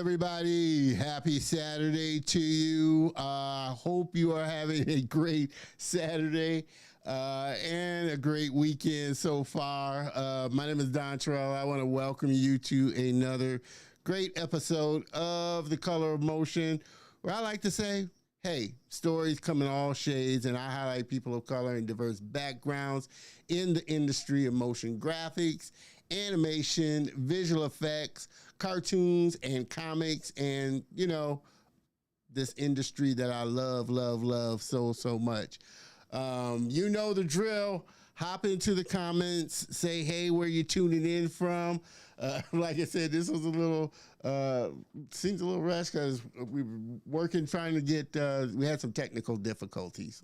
everybody. Happy Saturday to you. Hope you are having a great Saturday and a great weekend so far. My name is Don Terrell. I want to welcome you to another great episode of The Color of Motion, where I like to say, hey, stories come in all shades, and I highlight people of color and diverse backgrounds in the industry of motion graphics, animation, visual effects, cartoons, and comics, and, you know, this industry that I love so much. You know the drill. Hop into the comments, say, hey, where you tuning in from. Like I said, this was a little, seems a little rushed because we were working, trying to get, we had some technical difficulties,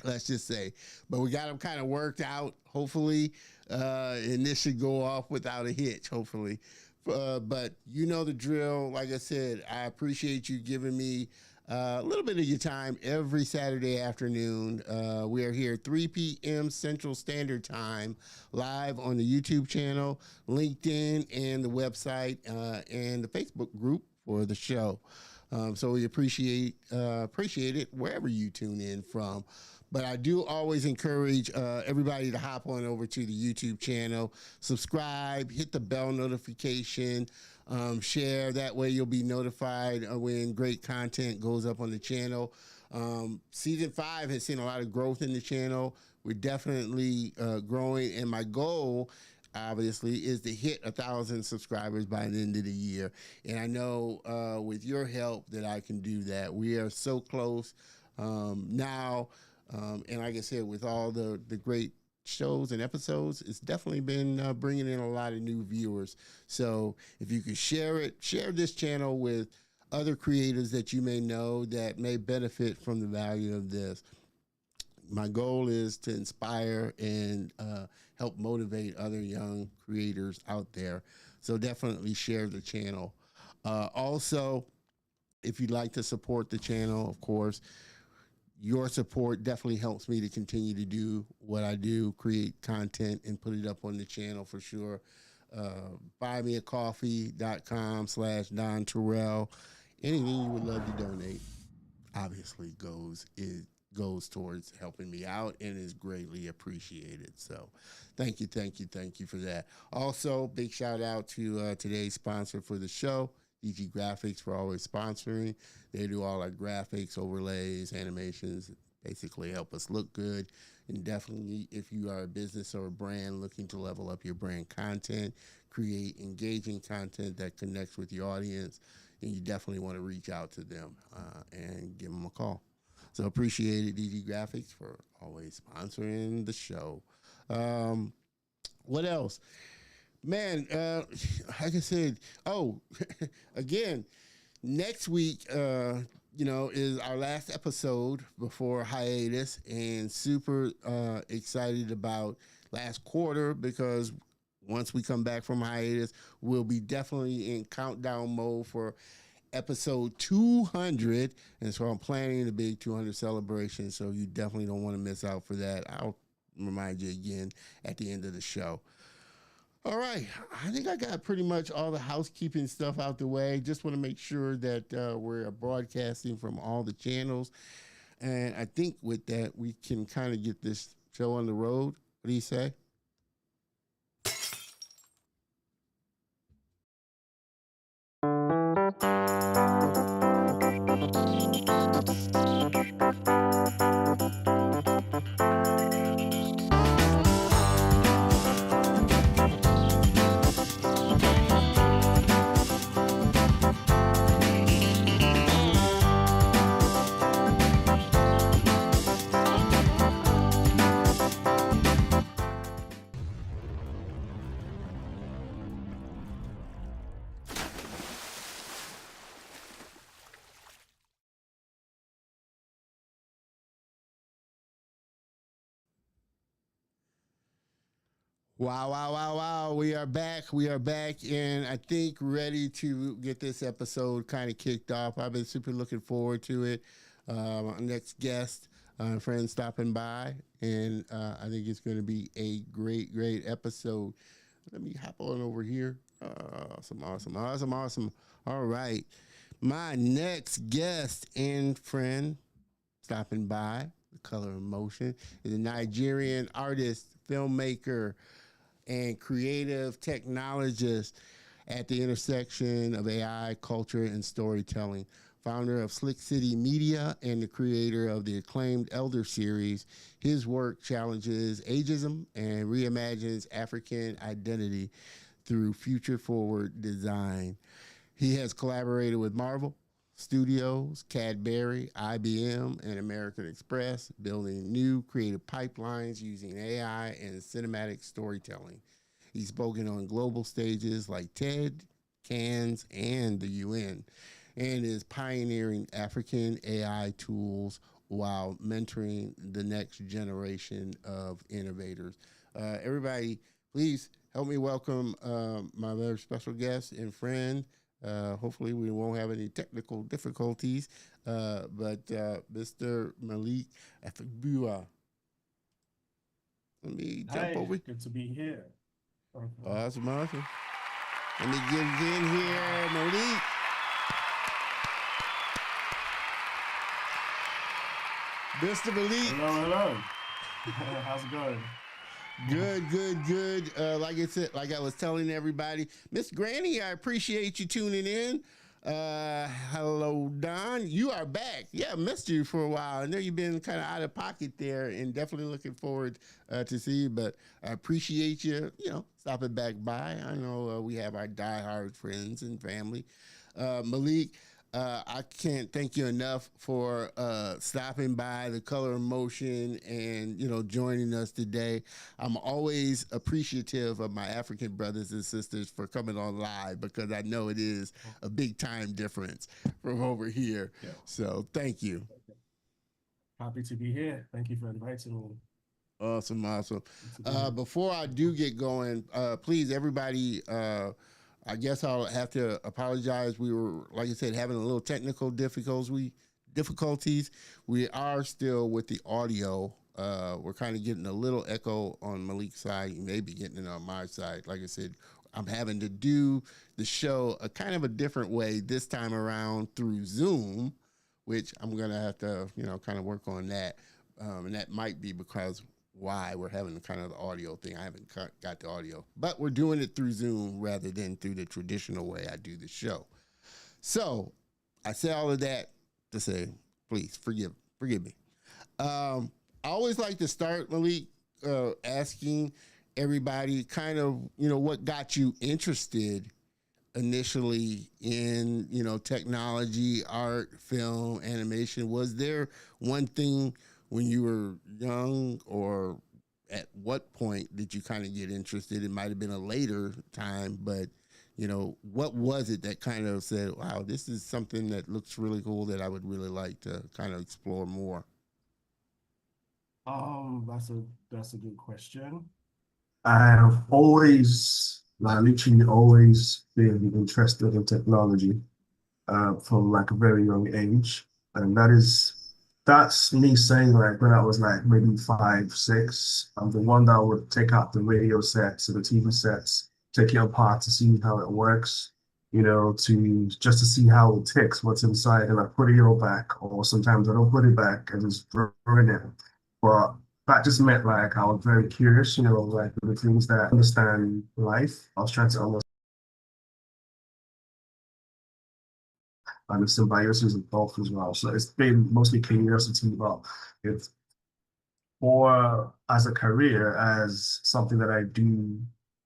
let's just say. But we got them kind of worked out, hopefully, and this should go off without a hitch, hopefully. But you know the drill. Like I said, I appreciate you giving me a little bit of your time every Saturday afternoon. We are here 3 p.m. Central Standard Time, live on the YouTube channel, LinkedIn, and the website, and the Facebook group for the show. So we appreciate it wherever you tune in from. But I do always encourage everybody to hop on over to the YouTube channel, subscribe, hit the bell notification, share. That way you'll be notified when great content goes up on the channel. Season 5 has seen a lot of growth in the channel. We're definitely growing, and my goal, obviously, is to hit 1,000 subscribers by the end of the year. And I know with your help that I can do that. We are so close now. And like I said, with all the great shows and episodes, it's definitely been bringing in a lot of new viewers. So if you could share this channel with other creators that you may know that may benefit from the value of this. My goal is to inspire and help motivate other young creators out there. So definitely share the channel. Also, if you'd like to support the channel, of course, your support definitely helps me to continue to do what I do, create content, and put it up on the channel for sure. Buymeacoffee.com/Don Terrell. Anything you would love to donate, obviously goes towards helping me out and is greatly appreciated. So thank you for that. Also, big shout out to today's sponsor for the show, DG Graphics, for always sponsoring. They do all our graphics, overlays, animations, basically help us look good. And definitely, if you are a business or a brand looking to level up your brand content, create engaging content that connects with your audience, then you definitely want to reach out to them and give them a call. So appreciate it, DG Graphics, for always sponsoring the show. What else? Man, like I said, again, next week, is our last episode before hiatus, and super excited about last quarter because once we come back from hiatus, we'll be definitely in countdown mode for episode 200, and so I'm planning the big 200 celebration, so you definitely don't want to miss out for that. I'll remind you again at the end of the show. All right, I think I got pretty much all the housekeeping stuff out the way. Just want to make sure that we're broadcasting from all the channels. And I think with that, we can kind of get this show on the road. What do you say? Wow. We are back, and I think ready to get this episode kind of kicked off. I've been super looking forward to it. Our next guest, friend stopping by, and I think it's going to be a great episode. Let me hop on over here. Awesome. All right. My next guest and friend stopping by, The Color of Motion, is a Nigerian artist, filmmaker, and creative technologist at the intersection of AI, culture, and storytelling. Founder of Slickcity Media and the creator of the acclaimed Elder series, his work challenges ageism and reimagines African identity through future forward design. He has collaborated with Marvel Studios, Cadbury, IBM, and American Express, building new creative pipelines using AI and cinematic storytelling. He's spoken on global stages like TED, Cannes, and the UN, and is pioneering African AI tools while mentoring the next generation of innovators. Everybody, please help me welcome my very special guest and friend. Hopefully, we won't have any technical difficulties. But Mr. Malik Afegbua. Let me jump over. Good to be here. Awesome. Let me get in here, Malik. Mr. Malik. Hello. How's it going? Good. Like I said, like I was telling everybody, Miss Granny, I appreciate you tuning in. Hello, Don. You are back. Yeah, I missed you for a while. I know you've been kind of out of pocket there, and definitely looking forward to see you. But I appreciate you, stopping back by. I know we have our diehard friends and family. Malik, I can't thank you enough for stopping by The Color of Motion and joining us today. I'm always appreciative of my African brothers and sisters for coming on live because I know it is a big time difference from over here. Yeah. So thank you. Happy to be here. Thank you for inviting me. Awesome. Before I do get going, please everybody. I guess I'll have to apologize. We were, like I said, having a little technical difficulties. We are still with the audio. We're kind of getting a little echo on Malik's side. You may be getting it on my side. Like I said, I'm having to do the show a kind of a different way this time around through Zoom, which I'm going to have to, kind of work on that. And that might be because why we're having kind of the audio thing. I haven't got the audio, but we're doing it through Zoom rather than through the traditional way I do the show. So I say all of that to say, please forgive me. I always like to start, Malik, asking everybody kind of, what got you interested initially in, technology, art, film, animation. Was there one thing when you were young, or at what point did you kind of get interested? It might have been a later time, but what was it that kind of said, wow, this is something that looks really cool that I would really like to kind of explore more? That's a good question. I've literally always been interested in technology from like a very young age. And that's me saying like when I was like maybe 5, 6, I'm the one that would take out the radio sets and the TV sets, take it apart to see how it works, to see how it ticks, what's inside, and I put it all back, or sometimes I don't put it back and just ruin it. But that just meant like I was very curious, like the things that I understand life. I was trying to almost and the symbiosis of both as well. So it's been mostly curiosity about it, or as a career, as something that I do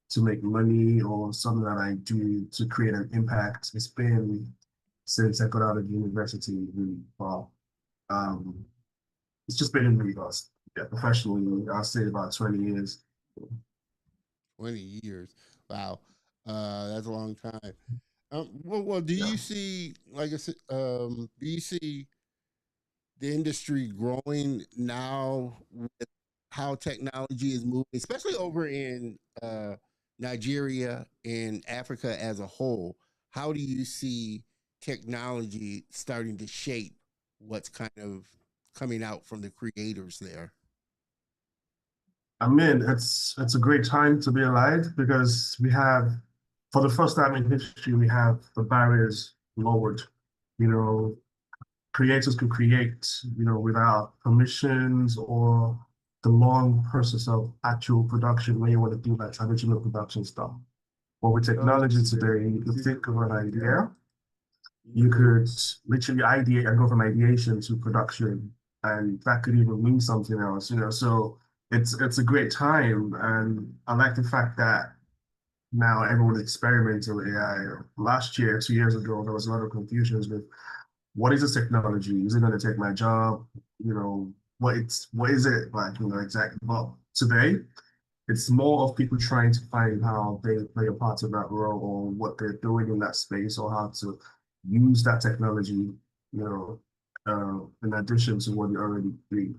to make money or something that I do to create an impact. It's been since I got out of university, really. Well, it's just been in the past. Yeah, professionally, I'll say about 20 years. 20 years. Wow. That's a long time. Well, do Yeah. you see, like I said, do you see the industry growing now with how technology is moving, especially over in Nigeria and Africa as a whole? How do you see technology starting to shape what's kind of coming out from the creators there? I mean, it's a great time to be alive because we have, for the first time in history, we have the barriers lowered. You know, creators could create, without permissions or the long process of actual production when you want to do that traditional production stuff. But with technology today, you can think of an idea, you could literally ideate and go from ideation to production, and that could even mean something else. So it's a great time, and I like the fact that now everyone's experimenting with AI. Last year, 2 years ago, there was a lot of confusions with what is this technology? Is it going to take my job? What is it like? Exactly. But today, it's more of people trying to find how they play a part of that role or what they're doing in that space or how to use that technology, in addition to what you already do.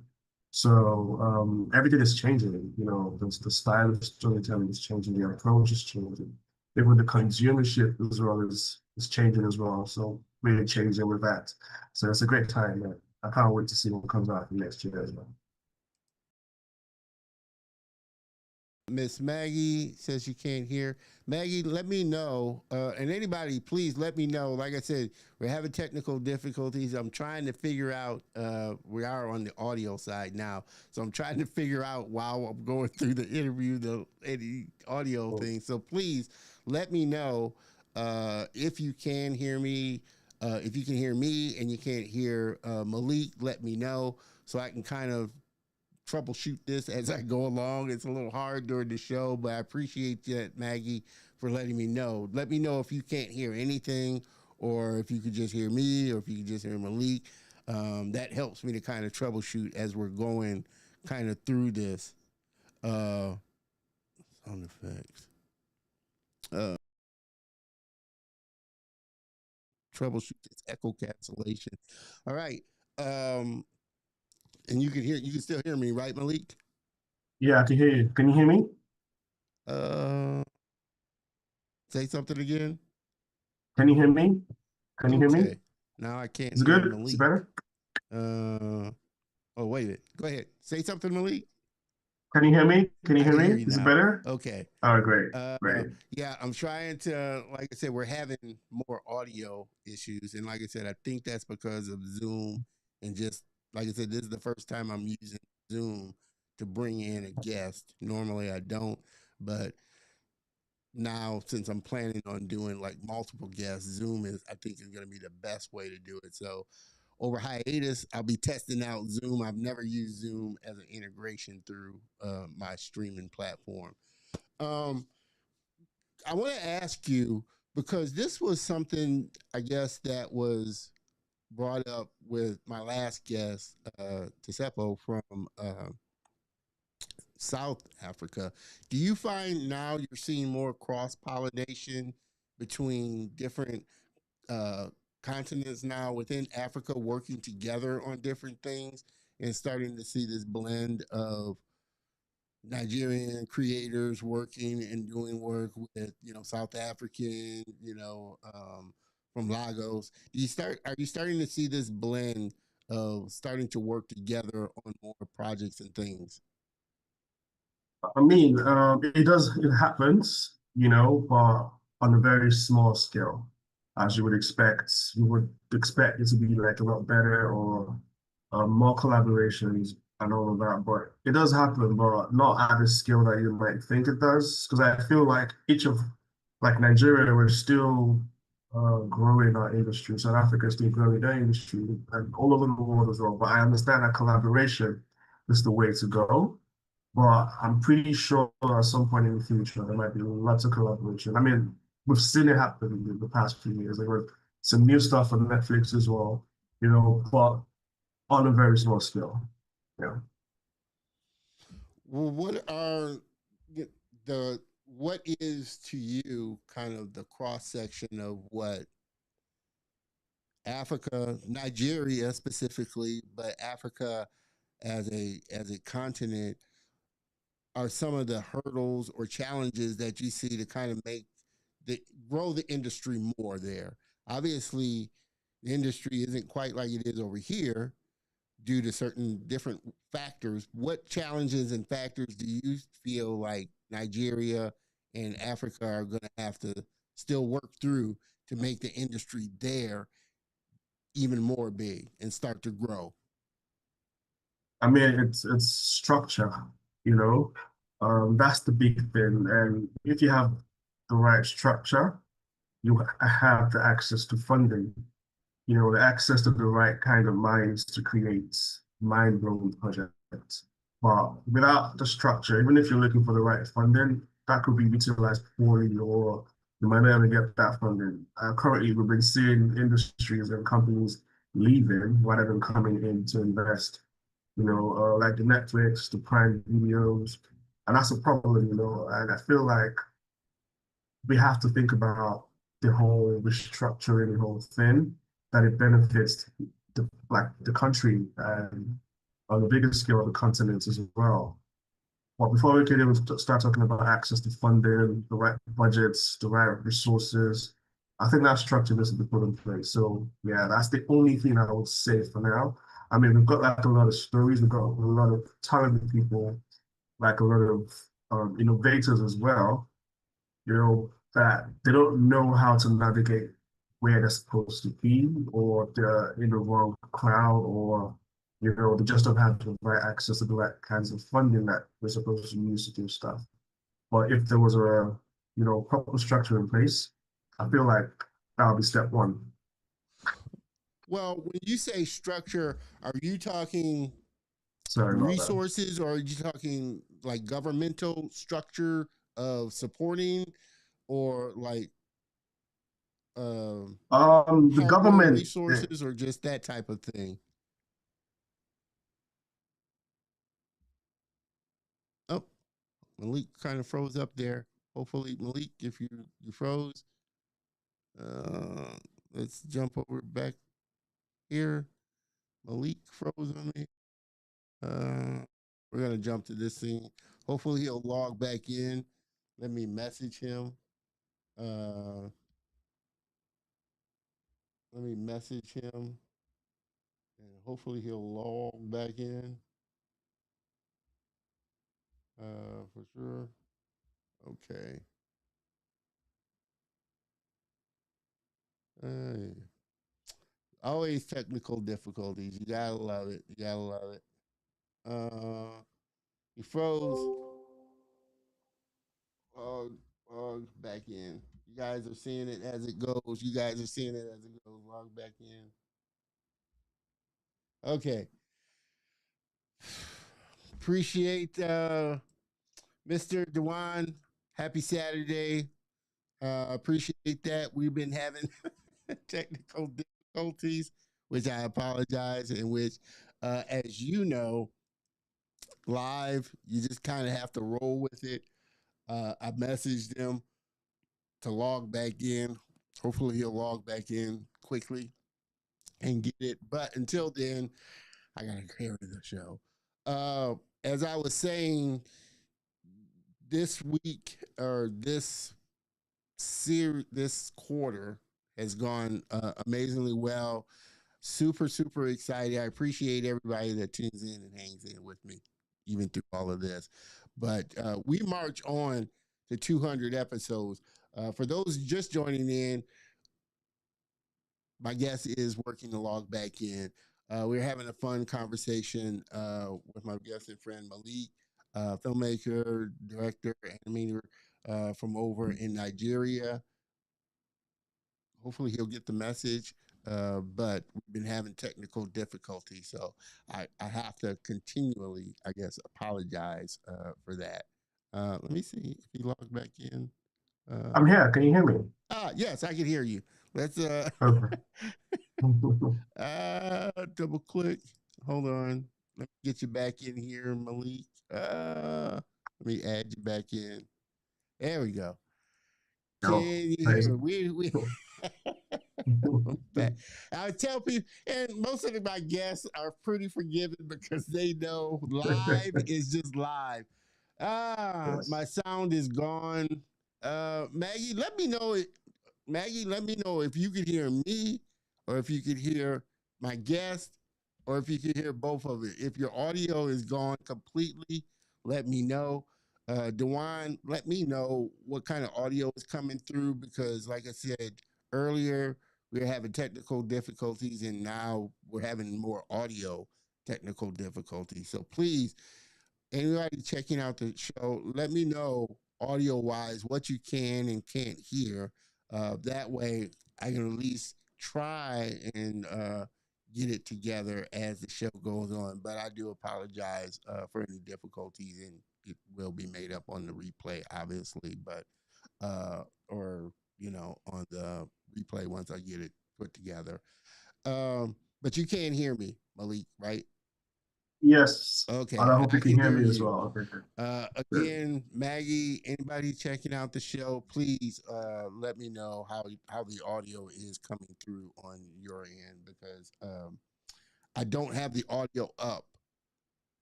So everything is changing. The style of storytelling is changing, the approach is changing. Even the consumership as well is changing as well. So really changing with that. So it's a great time. Man. I can't wait to see what comes out next year as well. Miss Maggie says she can't hear. Maggie, let me know. And anybody, please let me know. Like I said, we're having technical difficulties. I'm trying to figure out, we are on the audio side now. So I'm trying to figure out while I'm going through the interview, the audio thing. So please let me know if you can hear me. If you can hear me and you can't hear Malik, let me know so I can kind of troubleshoot this as I go along. It's a little hard during the show, but I appreciate that, Maggie, for letting me know. Let me know if you can't hear anything or if you could just hear me or if you could just hear Malik. That helps me to kind of troubleshoot as we're going kind of through this. Sound effects. Troubleshoot this echo cancellation. All right. And you can still hear me, right, Malik? Yeah, I can hear you. Can you hear me? Uh, Say something again. Can you hear me? Can you hear me? Okay. Now I can't Is it hear good? Is it Malik. better? Oh, wait a minute. Go ahead. Say something, Malik. Can you hear me? Can you I hear can hear me? you Is it now. better? Okay. Oh, great, Uh, great. yeah, I'm trying to, like I said, we're having more audio issues. And like I said, I think that's because of Zoom and just, like I said, this is the first time I'm using Zoom to bring in a guest. Normally I don't, but now since I'm planning on doing like multiple guests, Zoom is, I think, is going to be the best way to do it. So over hiatus, I'll be testing out Zoom. I've never used Zoom as an integration through my streaming platform. Um, I want to ask you because this was something I guess that was brought up with my last guest, Tisepo from South Africa. Do you find now you're seeing more cross pollination between different uh, continents now within Africa working together on different things and starting to see this blend of Nigerian creators working and doing work with, South African, from Lagos. Are you starting to see this blend of starting to work together on more projects and things? I mean, it happens, but on a very small scale, as you would expect. You would expect it to be like a lot better or more collaborations and all of that. But it does happen, but not at the scale that you might think it does. Because I feel like like Nigeria, we're still growing our industry. South Africa is still growing their industry, and all over the world as well. But I understand that collaboration is the way to go. But I'm pretty sure at some point in the future there might be lots of collaboration. I mean, we've seen it happen in the past few years. There were some new stuff on Netflix as well, but on a very small scale. Yeah. Well, the what is to you kind of the cross section of what Africa, Nigeria specifically, but Africa as a continent are some of the hurdles or challenges that you see to kind of make the grow the industry more there? Obviously, the industry isn't quite like it is over here, due to certain different factors. What challenges and factors do you feel like Nigeria and Africa are going to have to still work through to make the industry there even more big and start to grow? I mean, it's structure, you know. That's the big thing. And if you have the right structure, you have the access to funding, you know, the access to the right kind of minds to create mind-blowing projects. But without the structure, even if you're looking for the right funding, that could be utilized poorly or you might never get that funding. Currently, we've been seeing industries and companies leaving rather than coming in to invest, you know, like the Netflix, the Prime videos. And that's a problem, you know, and I feel like we have to think about the whole restructuring the whole thing, that it benefits the country and on the bigger scale of the continent as well. But before we can even start talking about access to funding, the right budgets, the right resources, I think that structure needs to be put in place. So yeah, that's the only thing I would say for now. I mean, we've got like a lot of stories, we've got a lot of talented people, like a lot of innovators as well, you know, that they don't know how to navigate where they're supposed to be, or they're in the wrong crowd, or, you know, they just don't have the right access to the right kinds of funding that we're supposed to use to do stuff. But if there was a, you know, proper structure in place, I feel like that would be step one. Well, when you say structure, are you talking Sorry about that. resources or are you talking like governmental structure of supporting or like The hardware government, resources or just that type of thing? Oh, Malik kind of froze up there. Hopefully, Malik, if you froze, uh, let's jump over back here. Malik froze on me. We're gonna jump to this thing. Hopefully, he'll log back in. Let me message him. Uh, let me message him, and hopefully he'll log back in. For sure. Okay. Uh, Always technical difficulties. You gotta love it. You gotta love it. He froze. Back in. You guys are seeing it as it goes. You guys are seeing it as it goes. Log back in. Okay. Appreciate Mr. Dewan. Happy Saturday. Appreciate that. We've been having technical difficulties, which I apologize, in which, as you know, live, you just kind of have to roll with it. I messaged him to log back in. Hopefully, he'll log back in quickly and get it. But until then, I got to carry the show. As I was saying, this week or this quarter has gone amazingly well. Super, super excited. I appreciate everybody that tunes in and hangs in with me, even through all of this. But we march on to 200 episodes. For those just joining in, my guest is working to log back in. We're having a fun conversation with my guest and friend Malik, filmmaker, director, animator from over in Nigeria. Hopefully, he'll get the message. But we've been having technical difficulties, so I have to continually, I guess, apologize for that. Let me see if he logs back in. I'm here. Can you hear me? Yes, I can hear you. Let's Okay. double click. Hold on. Let me get you back in here, Malik. Let me add you back in. There we go. Can No, you crazy. hear me? We back. I tell people, and most of my guests are pretty forgiving because they know live is just live. My Yes. sound is gone. Maggie, let me know it. Maggie, let me know if you could hear me or if you could hear my guest. or if you can hear both of it. If your audio is gone completely, let me know. Dewan, let me know what kind of audio is coming through because, like I said earlier, we were having technical difficulties and now we're having more audio technical difficulties. So please, anybody checking out the show, let me know audio wise what you can and can't hear. That way, I can at least try and get it together as the show goes on. But I do apologize for any difficulties, and it will be made up on the replay, obviously. But or on the replay once I get it put together. But you can't hear me, Malik, right? Yes, and Okay, I and hope you I can can hear hear me as you. well. Okay, good. Again, Maggie, anybody checking out the show, please let me know how the audio is coming through on your end because I don't have the audio up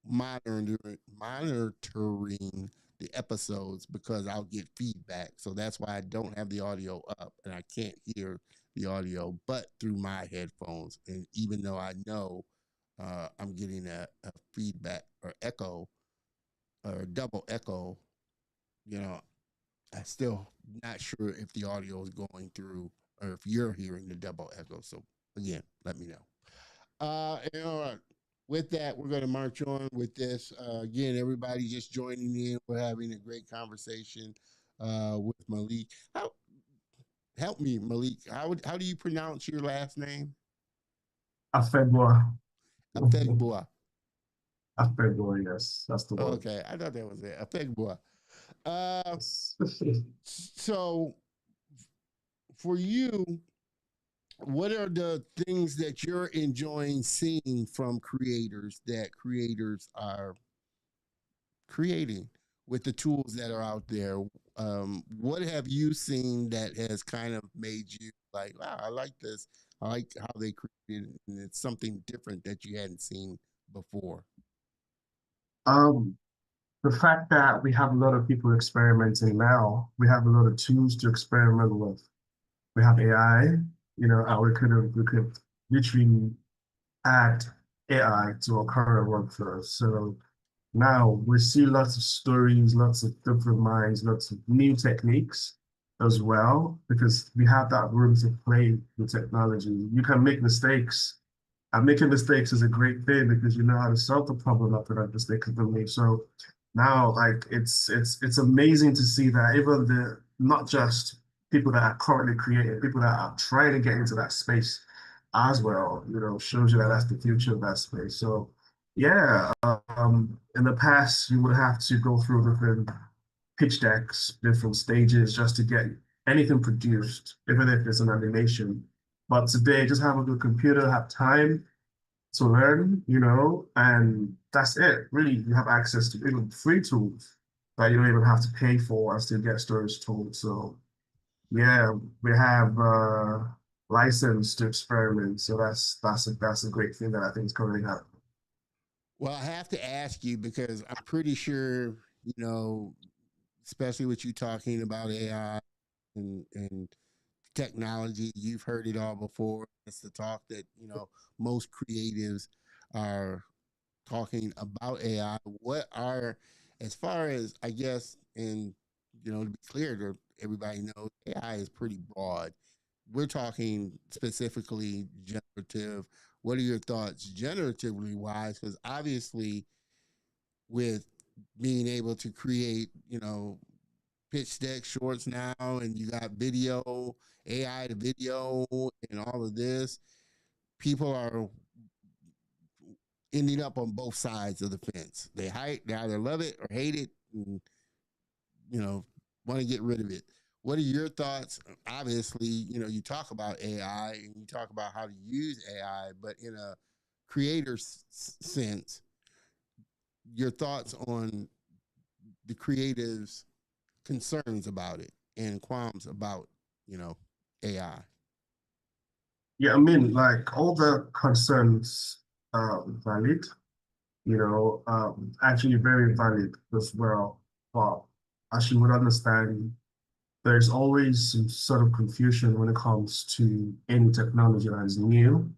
monitoring the episodes because I'll get feedback. So that's why I don't have the audio up and I can't hear the audio but through my headphones. And even though I know I'm getting a feedback or echo or double echo, you know, I still not sure if the audio is going through or if you're hearing the double echo. So again, let me know. With that, we're going to march on with this. Again, everybody just joining in. We're having a great conversation with Malik. Help me, Malik. How do you pronounce your last name? Afegbua. Afegbua. Afegbua, yes, that's the one. Okay, I thought that was it. Afegbua. Yes. So for you, what are the things that you're enjoying seeing from creators that creators are creating with the tools that are out there? What have you seen that has kind of made you like, wow, I like this. I like how they created it, and it's something different that you hadn't seen before. Um, the fact that we have a lot of people experimenting now, we have a lot of tools to experiment with. We have AI, and we could literally add AI to our current workflow. So now we see lots of stories, lots of different minds, lots of new techniques as well, because we have that room to play with technology. You can make mistakes, and making mistakes is a great thing because you know how to solve the problem after that mistake has been made. So now, like it's amazing to see that even the not just people that are currently creating, people that are trying to get into that space as well, shows you that that's the future of that space. So yeah, in the past you would have to go through different pitch decks, different stages just to get anything produced, even if it's an animation. But today, just have a good computer, have time to learn, and that's it. Really, you have access to even free tools that you don't even have to pay for and still get stories told. So yeah, we have license to experiment. So that's a great thing that I think is currently happening. Well, I have to ask you because I'm pretty sure, you know, especially with you talking about AI and technology. You've heard it all before. It's the talk that, most creatives are talking about AI. What are, as far as I guess, and to be clear to everybody knows, AI is pretty broad. We're talking specifically generative. What are your thoughts generatively wise? Because obviously, with being able to create, pitch deck shorts now, and you got video, AI to video, and all of this. People are ending up on both sides of the fence. They either love it or hate it, and want to get rid of it. What are your thoughts? Obviously, you talk about AI and you talk about how to use AI, but in a creator's sense, your thoughts on the creatives' concerns about it and qualms about, AI. Yeah, I mean, like all the concerns valid, actually very valid as well. But as you would understand, there's always some sort of confusion when it comes to any technology that is new.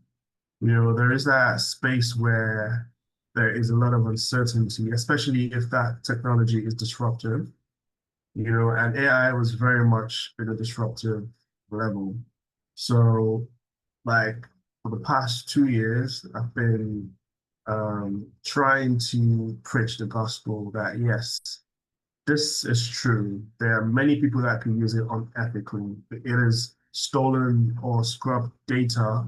There is that space where there is a lot of uncertainty, especially if that technology is disruptive, and AI was very much in a disruptive level. So, like, for the past 2 years, I've been trying to preach the gospel that yes, this is true. There are many people that can use it unethically. It is stolen or scrubbed data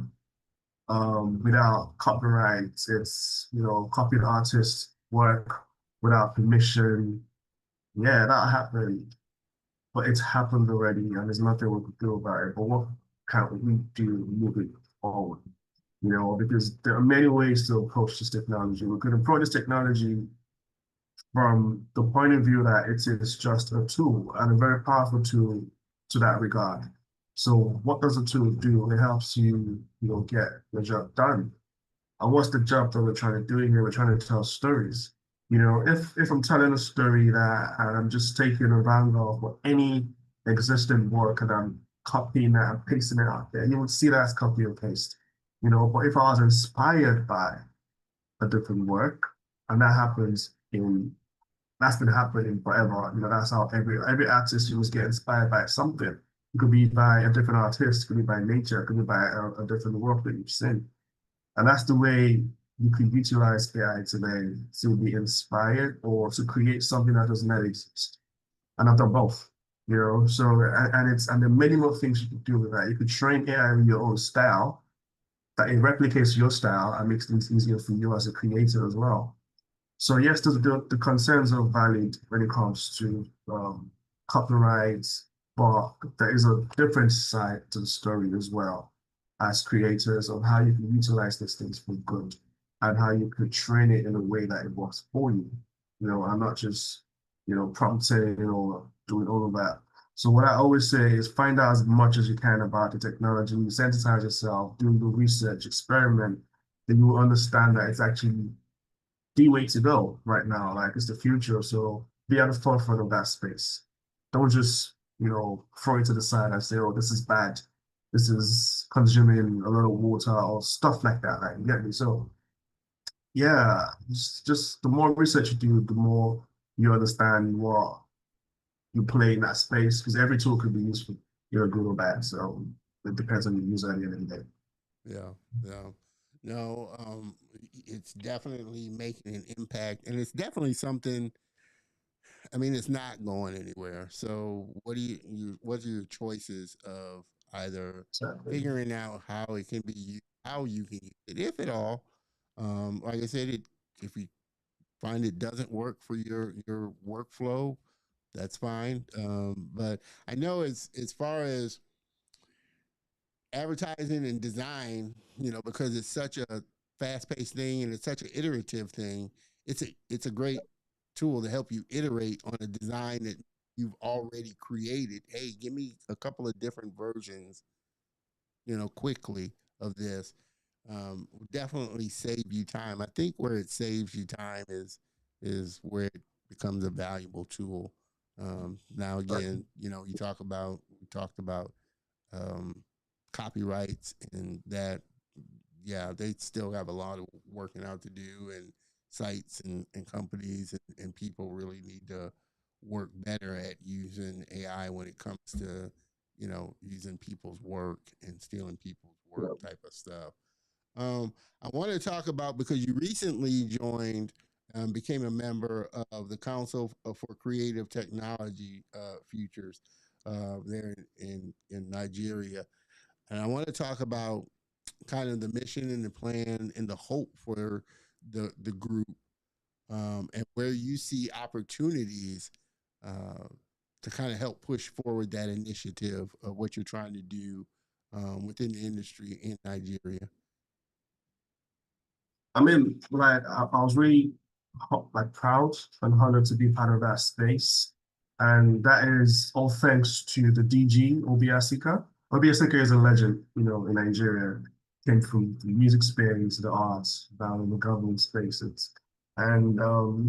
without copyright. It's, copied artists' work without permission. Yeah, that happened, but it's happened already, and there's nothing we can do about it. But what can we do moving forward? Because there are many ways to approach this technology. We could approach this technology from the point of view that it is just a tool and a very powerful tool to that regard. So what does a tool do? It helps you, get the job done. And what's the job that we're trying to do here? We're trying to tell stories. If I'm telling a story that and I'm just taking a round of any existing work and I'm copying that and pasting it out there, you would see that as copy and paste. But if I was inspired by a different work, and that's been happening forever. That's how every artist who was get inspired by something. It could be by a different artist, it could be by nature, it could be by a different work that you've seen. And that's the way you can utilize AI today to be inspired or to create something that does not exist. And I've done both, So and there are many more things you could do with that. You could train AI in your own style, that it replicates your style and makes things easier for you as a creator as well. So yes, the concerns are valid when it comes to copyrights, but there is a different side to the story as well as creators of how you can utilize these things for good and how you could train it in a way that it works for you. I'm not just, prompting or doing all of that. So what I always say is find out as much as you can about the technology, sensitize yourself, do the research, experiment, then you will understand that it's actually the way to go right now. Like it's the future. So be at the forefront of that space. Don't just, throw it to the side and say, oh, this is bad. This is consuming a lot of water or stuff like that. Like, you get me? So yeah, it's just the more research you do, the more you understand what you play in that space because every tool could be used for good or bad. So it depends on the user at the end of the day. Yeah, yeah. No, it's definitely making an impact, and it's definitely something. I mean, it's not going anywhere. So, what are your choices of either Exactly. figuring out how it can be used, how you can use it, if at all? Like I said, if you find it doesn't work for your workflow, that's fine. But I know as far as advertising and design, because it's such a fast paced thing and it's such an iterative thing, it's a great tool to help you iterate on a design that you've already created. Hey, give me a couple of different versions, quickly of this. Definitely save you time. I think where it saves you time is where it becomes a valuable tool. Now again, we talked about um, copyrights and that, yeah, they still have a lot of working out to do, and sites and companies and people really need to work better at using AI when it comes to, using people's work and stealing people's work type of stuff. I want to talk about, because you recently joined, became a member of the Council for Creative Technology Futures there in Nigeria. And I want to talk about kind of the mission and the plan and the hope for the group, and where you see opportunities uh, to kind of help push forward that initiative of what you're trying to do within the industry in Nigeria. I mean, like I was really like proud and honored to be part of that space. And that is all thanks to the DG, Obiasika. Obiasika is a legend, in Nigeria. Came from the music space, the arts, down in the government spaces. And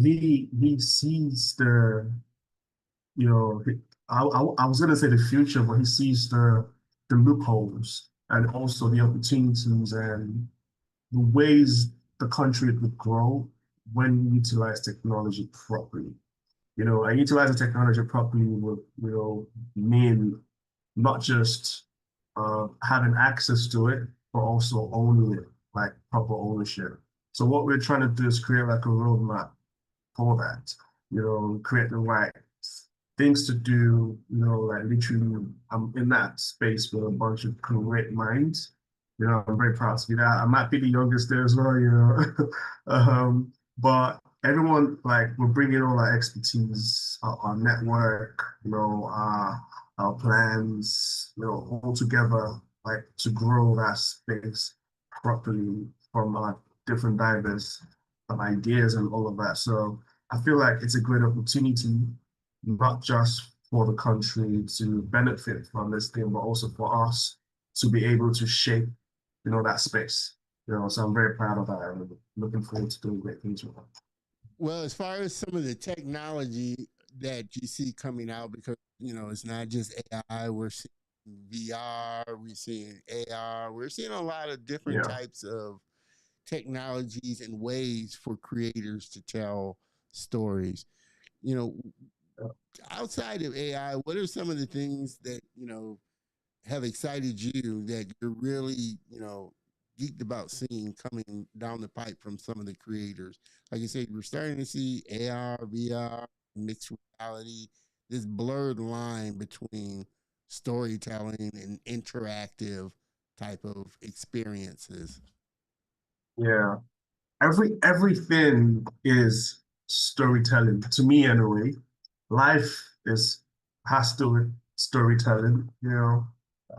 he sees I was gonna say the future, but he sees the loopholes and also the opportunities and the ways the country would grow when we utilize technology properly. And utilizing technology properly will mean not just having access to it, but also owning it, like proper ownership. So what we're trying to do is create like a roadmap for that, create the right things to do, like literally I'm in that space with a bunch of great minds. I'm very proud to be that. I might be the youngest there as well. But everyone, like, we're bringing all our expertise, our network, our plans, all together, like, to grow that space properly from different diverse ideas and all of that. So I feel like it's a great opportunity, not just for the country to benefit from this thing, but also for us to be able to shape, that space. So I'm very proud of that and looking forward to doing great things with it. Well, as far as some of the technology that you see coming out, because it's not just AI, we're seeing VR, we're seeing AR, we're seeing a lot of different Yeah. types of technologies and ways for creators to tell stories. You know, outside of AI, what are some of the things that have excited you that you're really geeked about seeing coming down the pipe from some of the creators? Like you said, we're starting to see AR, VR, mixed reality, this blurred line between storytelling and interactive type of experiences. Yeah. Everything is storytelling to me anyway. Life is has to do with storytelling,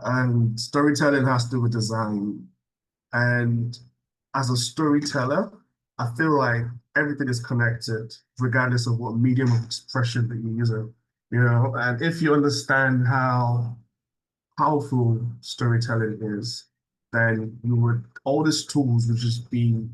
and storytelling has to do with design. And as a storyteller, I feel like everything is connected, regardless of what medium of expression that you're using, And if you understand how powerful storytelling is, then all these tools would just be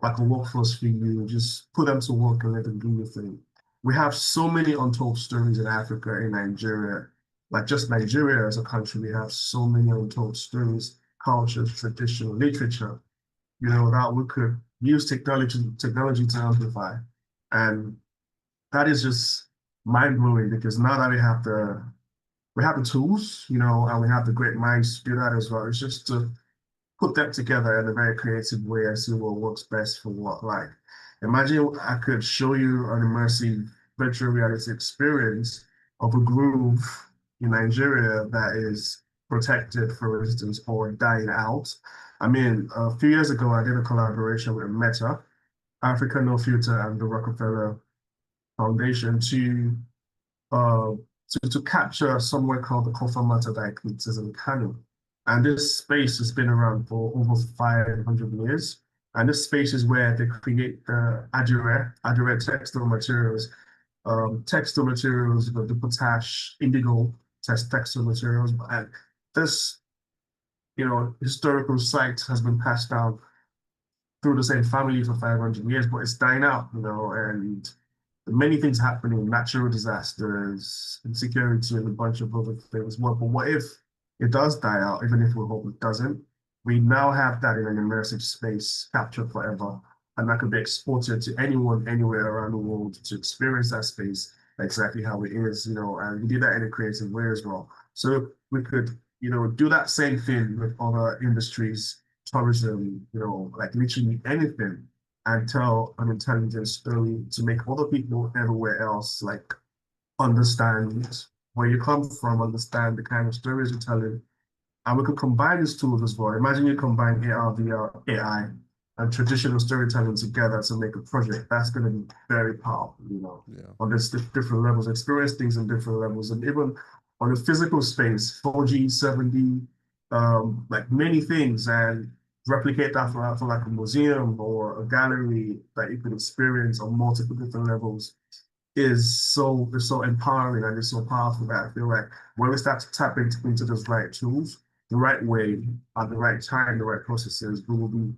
like a workforce for you, just put them to work and let them do your thing. We have so many untold stories in Africa, in Nigeria. Like just Nigeria as a country, we have so many untold stories, cultures, tradition, literature, that we could use technology to amplify. And that is just mind blowing because now that we have the tools, and we have the great minds to do that as well. It's just to put that together in a very creative way and see what works best for what. Like, imagine I could show you an immersive virtual reality experience of a groove in Nigeria that is protected, for instance, or dying out. I mean, a few years ago, I did a collaboration with Meta, Africa No Filter, and the Rockefeller Foundation uh, to capture somewhere called the Kofamata Diacritics in Kano. And this space has been around for over 500 years. And this space is where they create the Adire textile materials, the potash, indigo textile materials. And this, historical site has been passed down through the same family for 500 years, but it's dying out, and many things happening, natural disasters, insecurity, and a bunch of other things. Well, but what if it does die out, even if we hope it doesn't? We now have that in an immersive space, captured forever, and that could be exported to anyone, anywhere around the world to experience that space exactly how it is, and we did that in a creative way as well. So we could, do that same thing with other industries, tourism, like literally anything and tell an intelligent story to make other people everywhere else like understand where you come from, understand the kind of stories you're telling. And we could combine these tools as well. Imagine you combine AR, VR, AI, and traditional storytelling together to make a project. That's going to be very powerful, Yeah. on this different levels, experience things in different levels. And even on the physical space, 4G, 7D, like many things, and replicate that for like a museum or a gallery that you could experience on multiple different levels is so empowering and it's so powerful that I feel like when we start to tap into those right tools, the right way, at the right time, the right processes, we will be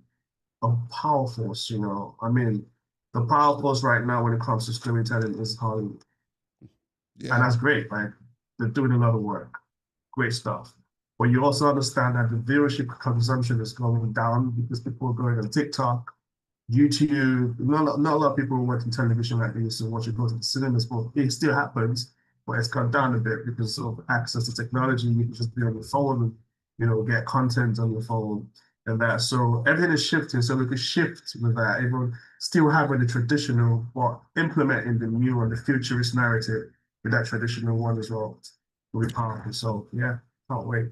a power force, I mean, the power force right now when it comes to storytelling is Hollywood. And Yeah. that's great. Like they're doing a lot of work. Great stuff. But you also understand that the viewership consumption is going down because people are going on TikTok, YouTube. Not a lot of people watching television like they used to watch it, go to the cinemas, but it still happens. But it's gone down a bit because of access to technology. You can just be on your phone and get content on your phone and that. So everything is shifting. So we could shift with that. Everyone still having the traditional, but implementing the new and the futurist narrative with that traditional one as well. Will be powerful. So yeah, can't wait.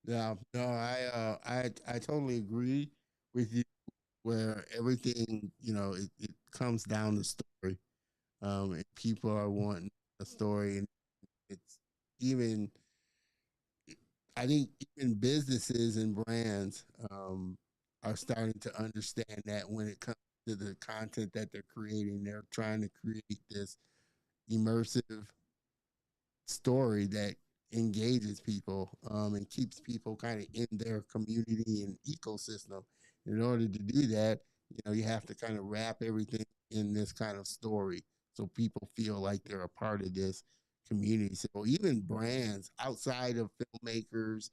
Yeah, no, I totally agree with you. Where everything, it comes down to story. And people are wanting a story, and it's even, I think, even businesses and brands are starting to understand that when it comes to the content that they're creating, they're trying to create this immersive story that engages people and keeps people kind of in their community and ecosystem. In order to do that, you have to kind of wrap everything in this kind of story so people feel like they're a part of this community. So even brands outside of filmmakers,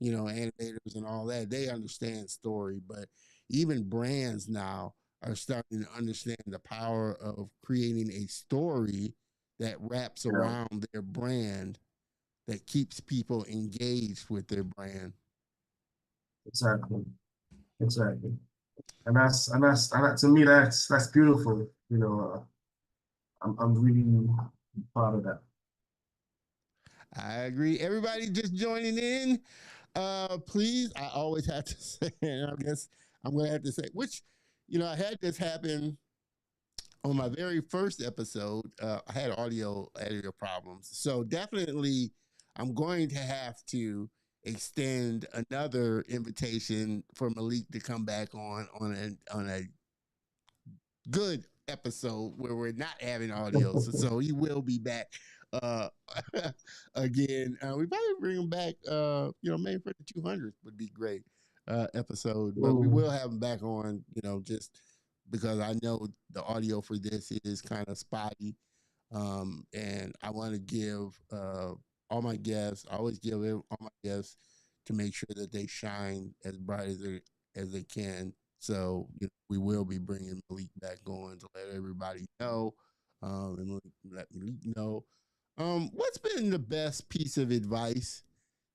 animators and all that, they understand story, but even brands now are starting to understand the power of creating a story that wraps Yeah, around their brand that keeps people engaged with their brand. exactly, exactly. And to me that's beautiful. I'm really proud of that. I agree. Everybody just joining in. Please, I always have to say, and I guess I'm going to have to say, which, I had this happen on my very first episode. I had audio problems. So definitely, I'm going to have to extend another invitation for Malik to come back on a good episode where we're not having audio. So he will be back uh again. We probably bring him back maybe for the 200th would be great episode, but we will Mm, have him back on, just because I know the audio for this is kind of spotty. And I want to give all my guests, I always give all my guests to make sure that they shine as bright as they can. So we will be bringing Malik back on to let everybody know, and let Malik know. What's been the best piece of advice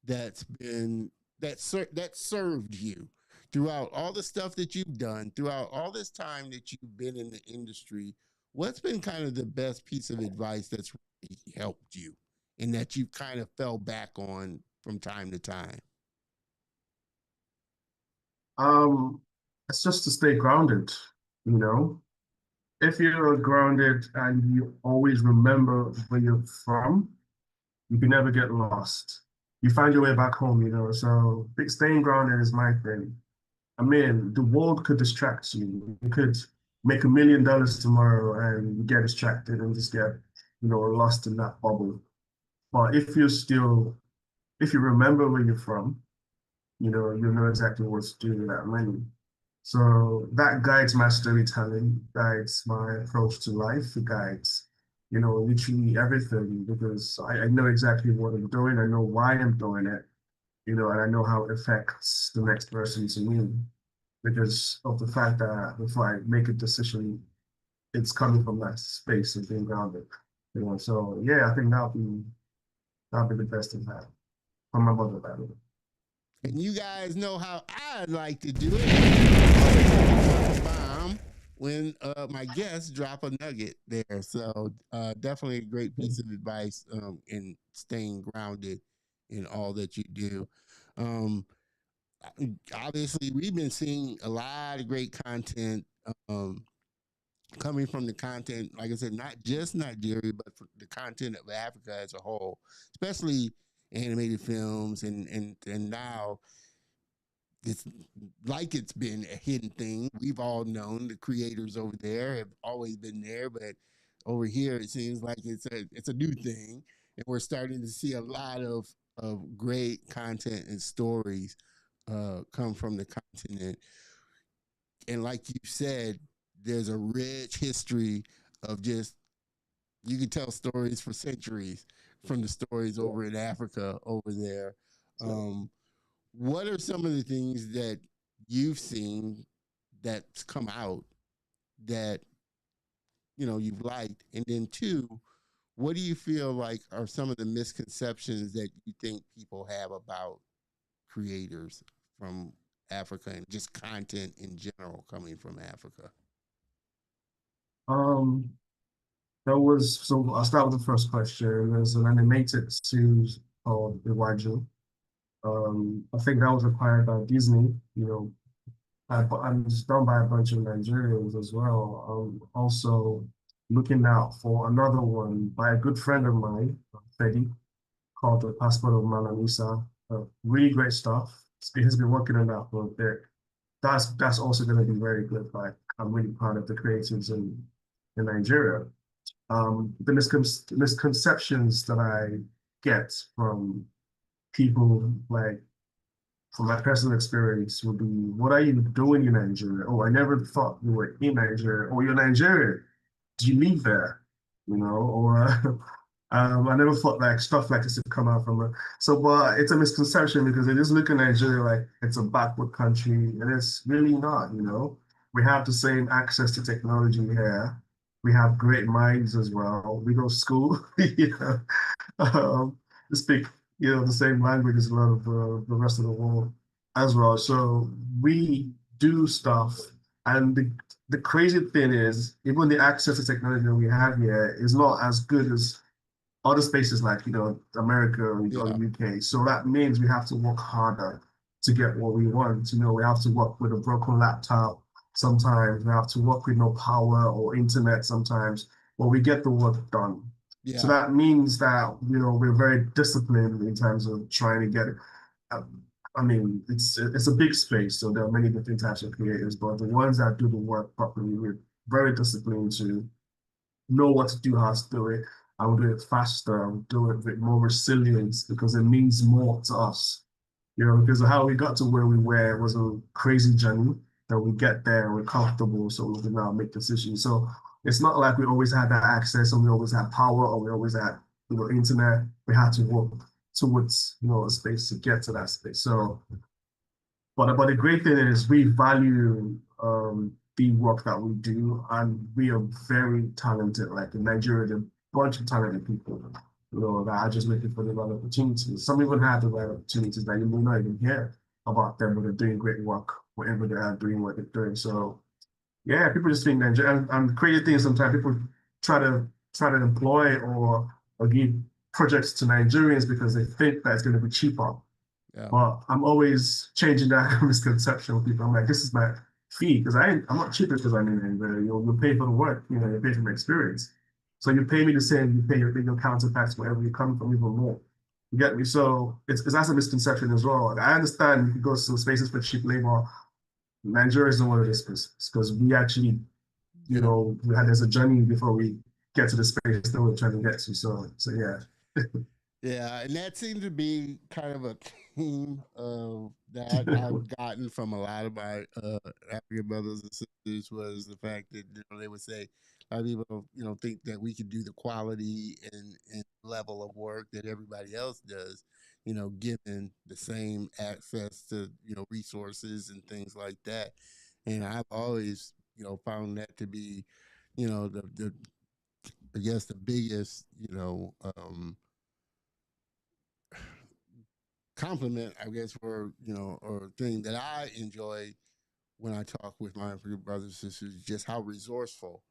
that's been that served you throughout all the stuff that you've done, throughout all this time that you've been in the industry? What's been kind of the best piece of advice that's really helped you and that you kind of fell back on from time to time? um, it's just to stay grounded, you know. If you're grounded and you always remember where you're from, you can never get lost. You find your way back home, So staying grounded is my thing. I mean, the world could distract you. You could make $1 million tomorrow and you get distracted and just get, lost in that bubble. But if you remember where you're from, you know exactly what to do with that money. So that guides my storytelling, guides my approach to life, it guides, literally everything because I know exactly what I'm doing. I know why I'm doing it, and I know how it affects the next person to me because of the fact that before I make a decision, it's coming from that space of being grounded. So yeah, I think that'll be the best of that from my mother, by the way. And you guys know how I like to do it. Always bomb when my guests drop a nugget there. So definitely a great piece of advice in staying grounded in all that you do. Um, Obviously, we've been seeing a lot of great content um, coming from the content, like I said, not just Nigeria, but for the content of Africa as a whole, especially animated films and now it's like it's been a hidden thing. We've all known the creators over there have always been there, but over here it seems like it's a new thing, and we're starting to see a lot of great content and stories come from the continent. And like you said, there's a rich history of just you can tell stories for centuries from the stories over in Africa over there. What are some of the things that you've seen that's come out that you've liked? And then two, what do you feel like are some of the misconceptions that you think people have about creators from Africa and just content in general coming from Africa? Um, so I'll start with the first question. There's an animated series called BeCreative. I think that was acquired by Disney, and it's done by a bunch of Nigerians as well. Also looking out for another one by a good friend of mine, Fedi, called The Passport of Mona Lisa. Really great stuff. He's been working on that for a bit. That's also going to be very good. Like I'm really proud of the creatives in Nigeria. The misconceptions that I get from people, like from my personal experience, would be, what are you doing in Nigeria? Oh, I never thought you were in Nigeria. Oh, you're Nigerian. Do you live there? Or I never thought like stuff like this would come out from it. So, but it's a misconception because they just look at Nigeria like it's a backward country, and it's really not. We have the same access to technology here. We have great minds as well. We go to school, um, speak, the same language as a lot of the rest of the world as well. So we do stuff, and the crazy thing is, even the access to technology that we have here is not as good as other spaces like America or Yeah. the UK. So that means we have to work harder to get what we want. We have to work with a broken laptop. Sometimes we have to work with no power or internet sometimes, but we get the work done. So Yeah. that means that we're very disciplined in terms of trying to get it. I mean, it's a big space, so there are many different types of creators, but the ones that do the work properly, we're very disciplined to know what to do, how to do it. I will do it faster. I will do it with more resilience because it means more to us. Because of how we got to where we were, it was a crazy journey that we get there and we're comfortable, so we can now make decisions. So it's not like we always had that access or we always had power or we always had internet. We had to work towards a space to get to that space. So but the great thing is we value the work that we do, and we are very talented. Like in Nigeria, there are a bunch of talented people, that are just looking for the right opportunities. Some even have the right opportunities that you may not even hear about them, but they're doing great work wherever they are doing what they're doing. So yeah, people just think Nigeria, and the crazy thing is sometimes people try to employ or give projects to Nigerians because they think that it's going to be cheaper. Yeah. But I'm always changing that misconception with people. I'm like, this is my fee because I'm not cheaper because I'm in Nigeria. You pay for the work, you pay for my experience. So you pay me the same, you pay your counterparts wherever you come from, even more. You get me? So it's that's a misconception as well. I understand you can go to some spaces for cheap labor. Nigeria isn't one of those spaces because we actually, Yeah. there's a journey before we get to the space that we're trying to get to. So yeah. Yeah, and that seems to be kind of a theme of that I've gotten from a lot of my African brothers and sisters was the fact that they would say a lot of people think that we could do the quality and level of work that everybody else does, given the same access to resources and things like that. And I've always found that to be the I guess the biggest compliment, I guess, for or thing that I enjoy when I talk with my African brothers and sisters, just how resourceful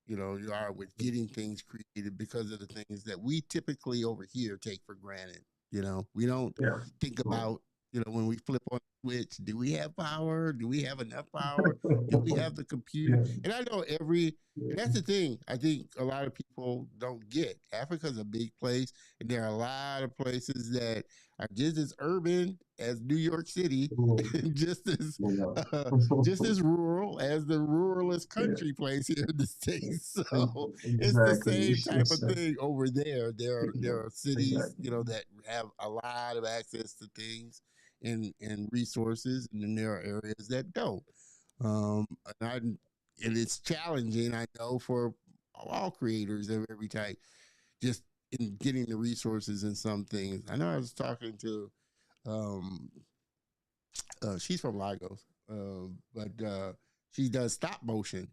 you are with getting things created because of the things that we typically over here take for granted. We don't Yeah. think about when we flip on the switch, do we have power? Do we have enough power? Do we have the computer? Yeah. And I know and that's the thing I think a lot of people don't get. Africa's a big place, and there are a lot of places that are just as urban as New York City, and just as Yeah. uh, just as rural as the ruralest Yeah. country place here in the states. So it's the Exactly. same type Yes, of sir. thing over there. There are cities Exactly. that have a lot of access to things and resources, and then there are areas that don't. And it's challenging, I know, for all creators of every type, just in getting the resources in some things. I know I was talking to Um, she's from Lagos, but she does stop motion,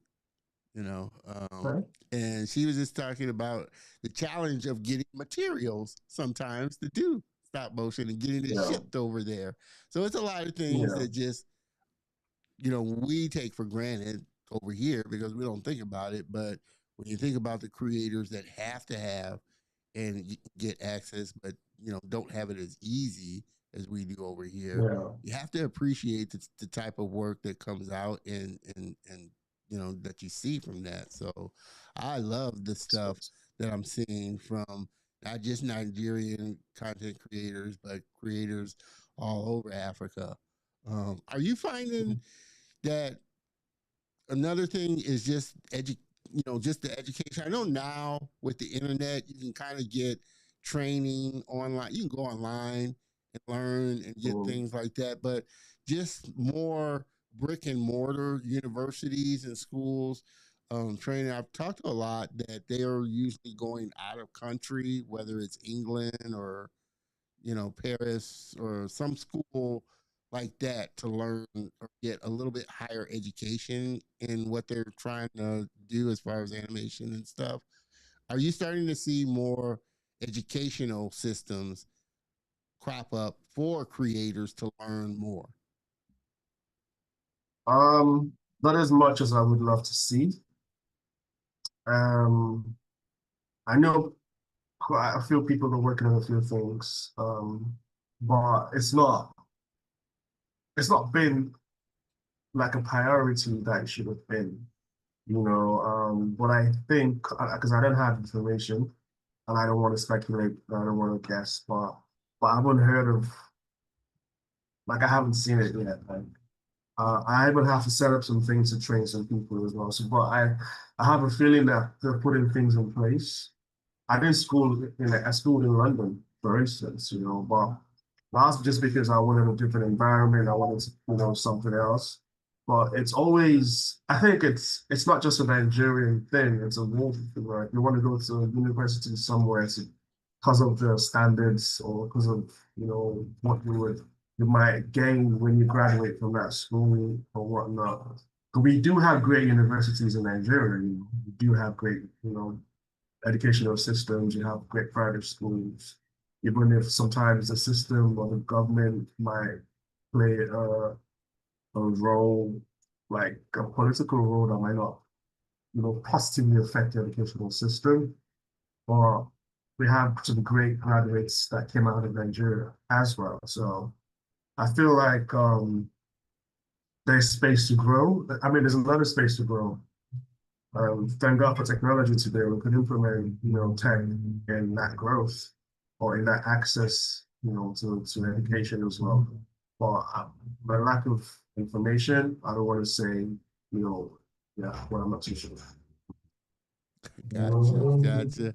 you know. Right. And she was just talking about the challenge of getting materials sometimes to do stop motion and getting it Yeah. shipped over there. So it's a lot of things Yeah. that just, we take for granted over here because we don't think about it. But when you think about the creators that have to have and get access, but don't have it as easy as we do over here, Yeah. you have to appreciate the type of work that comes out and that you see from that. So I love the stuff that I'm seeing from not just Nigerian content creators, but creators all over Africa. Are you finding that another thing is just just the education? I know now with the internet, you can kind of get training online. You can go online and learn and get Mm. things like that, but just more brick and mortar universities and schools training. I've talked to a lot that they are usually going out of country, whether it's England or Paris or some school like that to learn or get a little bit higher education in what they're trying to do as far as animation and stuff. Are you starting to see more educational systems crop up for creators to learn more? Not as much as I would love to see. Um, I know quite a few people are working on a few things, but it's not been like a priority that it should have been, But I think because I don't have information and I don't want to speculate, I don't want to guess, but I haven't heard of like I haven't seen it yet. Like, I would have to set up some things to train some people as well. So, but I have a feeling that they're putting things in place. I did school in a school in London, for instance, but that's just because I wanted a different environment. I wanted, something else. But it's always, I think it's not just a Nigerian thing. It's a world thing. Right? You want to go to a university somewhere because of the standards or because of what you might gain when you graduate from that school or whatnot. We do have great universities in Nigeria. We do have great, educational systems, you have great private schools, even if sometimes the system or the government might play a role, like a political role that might not, positively affect the educational system. But we have some great graduates that came out of Nigeria as well. So I feel like there's space to grow. I mean, there's a lot of space to grow. Thank God for technology today. We could implement, tech in that growth or in that access, to education as well. But by lack of information, I don't want to say, yeah, well, I'm not too sure. Gotcha.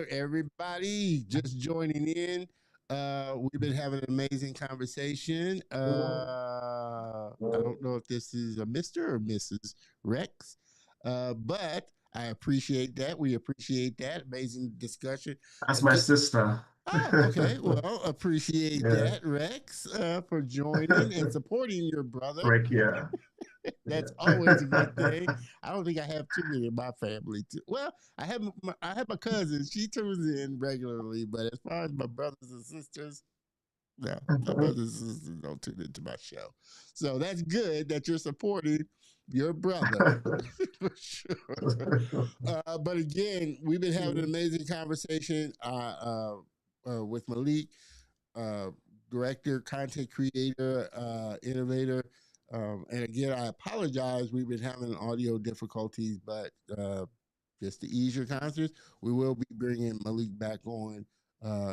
Everybody just joining in. We've been having an amazing conversation. I don't know if this is a Mr. or Mrs. Rex, but I appreciate that. We appreciate that. Amazing discussion. That's my Again, sister. oh, okay. Well, appreciate Yeah, that, Rex, for joining and supporting your brother. right here. That's Yeah. always a good thing. I don't think I have too many in my family. Well, I have my cousin. She tunes in regularly, but as far as my brothers and sisters, no, my brothers and sisters don't tune into my show. So that's good that you're supporting your brother for sure. But again, we've been having an amazing conversation with Malik, uh, director, content creator, innovator. And again, I apologize. We've been having audio difficulties, but just to ease your conscience, we will be bringing Malik back on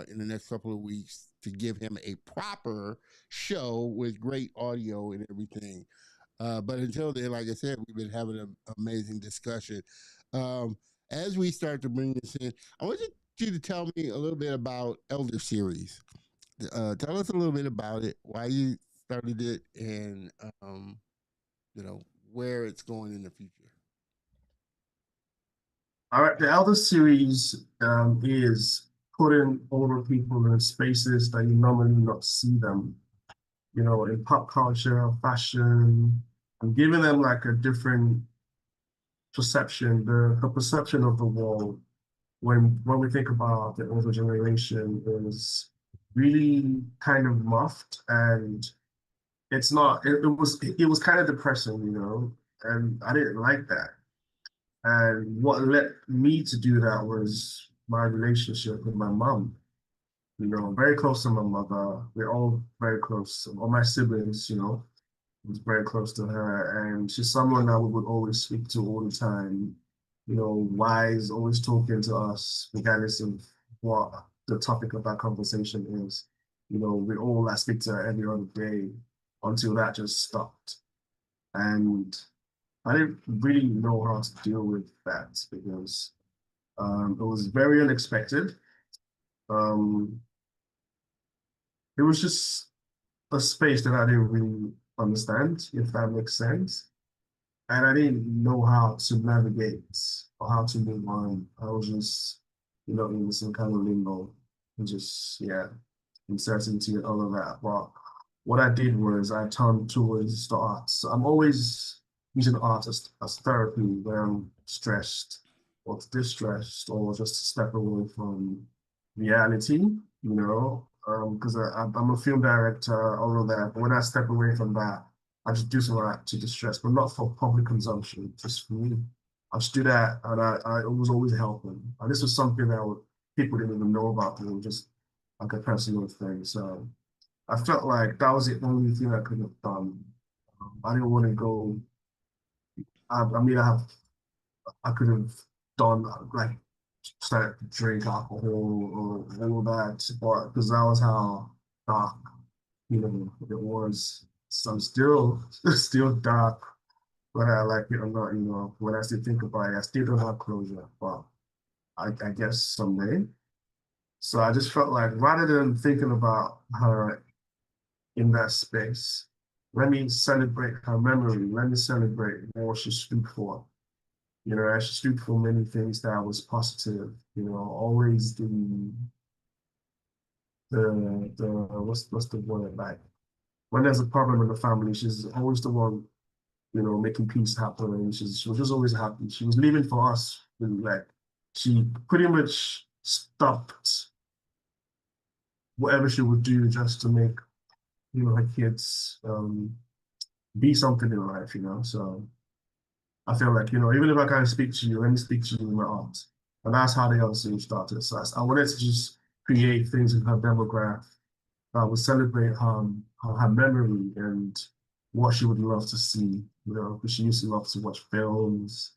in the next couple of weeks to give him a proper show with great audio and everything. But until then, like I said, we've been having an amazing discussion. Um, as we start to bring this in, I want you to tell me a little bit about Elder Series. Tell us a little bit about it, why you started it, and you know where it's going in the future. All right, the Elder series is putting older people in spaces that you normally not see them, you know, in pop culture, fashion, and giving them like a different perception, the perception of the world when we think about the older generation is really kind of muffed, and it's not it was kind of depressing, you know, and I didn't like that. And what led me to do that was my relationship with my mom. You know, very close to my mother. We're all very close. All my siblings, you know, was very close to her, and she's someone that we would always speak to all the time. You know, wise, always talking to us, regardless of what the topic of that conversation is. You know, we all I speak to her every other day until that just stopped. And I didn't really know how to deal with that because it was very unexpected. Um, it was just a space that I didn't really understand, if that makes sense. And I didn't know how to navigate or how to move on. I was just, you know, in some kind of limbo and just, yeah, uncertainty and all of that. But what I did was I turned towards the arts. So I'm always using art as therapy when I'm stressed or distressed or just to step away from reality, you know, because I'm a film director, all of that. But when I step away from that, I just do something like to distress, but not for public consumption, just for me. I just do that, and I was always helping. And this was something that people didn't even know about me, just like a personal thing. So I felt like that was the only thing I could have done. I didn't want to go. I mean, I could have done like started to drink alcohol or all that, but because that was how dark, you know, it was. So I'm still still dark, whether I like it or not, you know, when I still think about it, I still don't have closure, but I guess someday. So I just felt like rather than thinking about her in that space, let me celebrate her memory. Let me celebrate what she stood for. You know, she stood for many things that was positive. You know, always the what's the word like when there's a problem in the family, she's always the one, you know, making peace happen. And she was just always happy. She was leaving for us. And like she pretty much stopped whatever she would do just to make, you know, her kids be something in life, you know. So I feel like, you know, even if I can't speak to you, let me speak to you in my art. And that's how the LCU started. So I wanted to just create things in her demographic that would celebrate her memory and what she would love to see, you know, because she used to love to watch films,